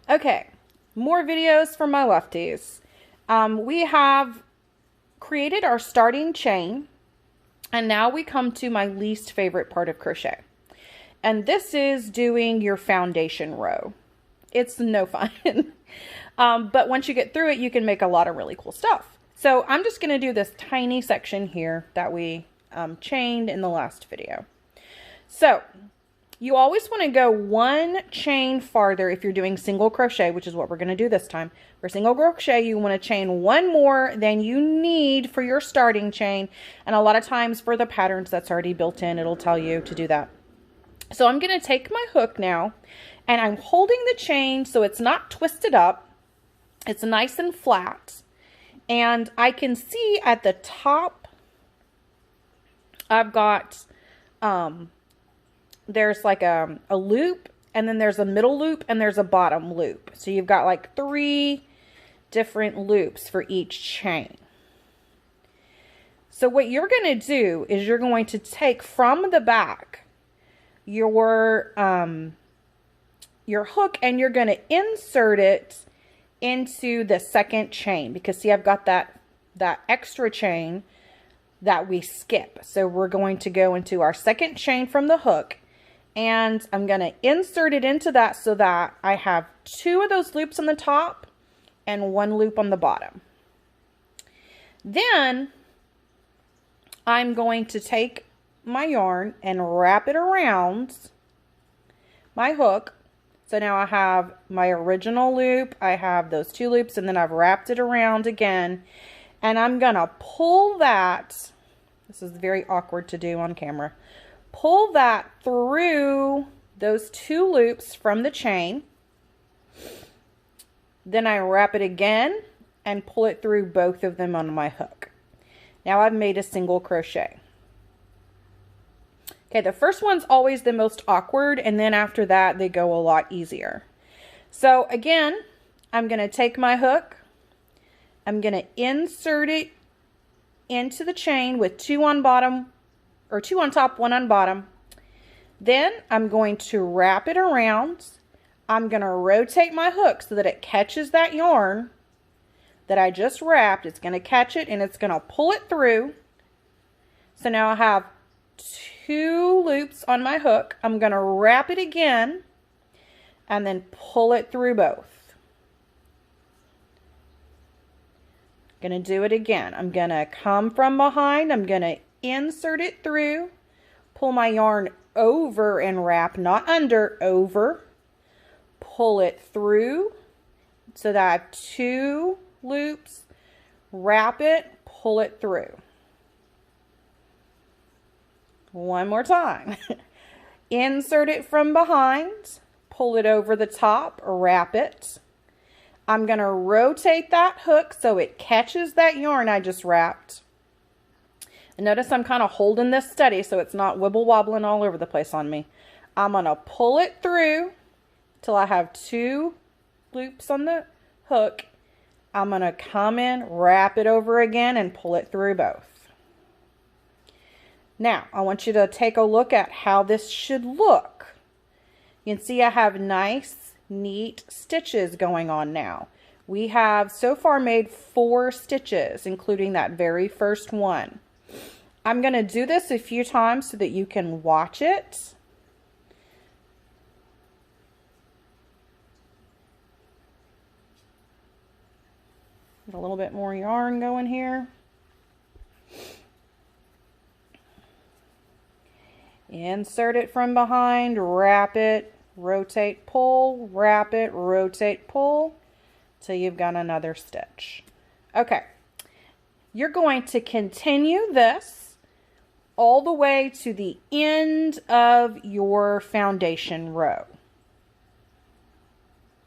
Okay, more videos for my lefties. We have created our starting chain, and now we come to my least favorite part of crochet. And this is doing your foundation row. It's no fun. But once you get through it, you can make a lot of really cool stuff. So I'm just going to do this tiny section here that we chained in the last video. So you always want to go one chain farther if you're doing single crochet, which is what we're going to do this time. For single crochet, you want to chain one more than you need for your starting chain. And a lot of times for the patterns that's already built in, it'll tell you to do that. So I'm going to take my hook now, and I'm holding the chain so it's not twisted up. It's nice and flat. And I can see at the top, I've got, there's like a loop, and then there's a middle loop, and there's a bottom loop. So you've got like 3 different loops for each chain. So what you're going to do is you're going to take from the back your hook, and you're going to insert it into the second chain, because see, I've got that extra chain that we skip. So we're going to go into our second chain from the hook, and I'm going to insert it into that so that I have 2 of those loops on the top and 1 loop on the bottom. Then I'm going to take my yarn and wrap it around my hook. So now I have my original loop, I have those 2 loops, and then I've wrapped it around again, and I'm gonna pull that, this is very awkward to do on camera, pull that through those 2 loops from the chain. Then I wrap it again and pull it through both of them on my hook. Now I've made a single crochet. Okay, the first one's always the most awkward, and then after that they go a lot easier. So again, I'm going to take my hook, I'm going to insert it into the chain with 2 on bottom, or 2 on top, 1 on bottom. Then I'm going to wrap it around. I'm going to rotate my hook so that it catches that yarn that I just wrapped. It's going to catch it, and it's going to pull it through. So now I have 2 loops on my hook. I'm going to wrap it again and then pull it through both. I'm going to do it again. I'm going to come from behind. I'm going to insert it through, pull my yarn over and wrap, not under, over, pull it through so that I have 2 loops, wrap it, pull it through. One more time. Insert it from behind, pull it over the top, wrap it. I'm going to rotate that hook so it catches that yarn I just wrapped. And notice I'm kind of holding this steady so it's not wibble wobbling all over the place on me. I'm going to pull it through till I have 2 loops on the hook. I'm going to come in, wrap it over again, and pull it through both. Now, I want you to take a look at how this should look. You can see I have nice, neat stitches going on now. We have so far made 4 stitches, including that very first one. I'm going to do this a few times so that you can watch it. Get a little bit more yarn going here. Insert it from behind, wrap it, rotate, pull, wrap it, rotate, pull, till you've got another stitch. Okay, you're going to continue this all the way to the end of your foundation row.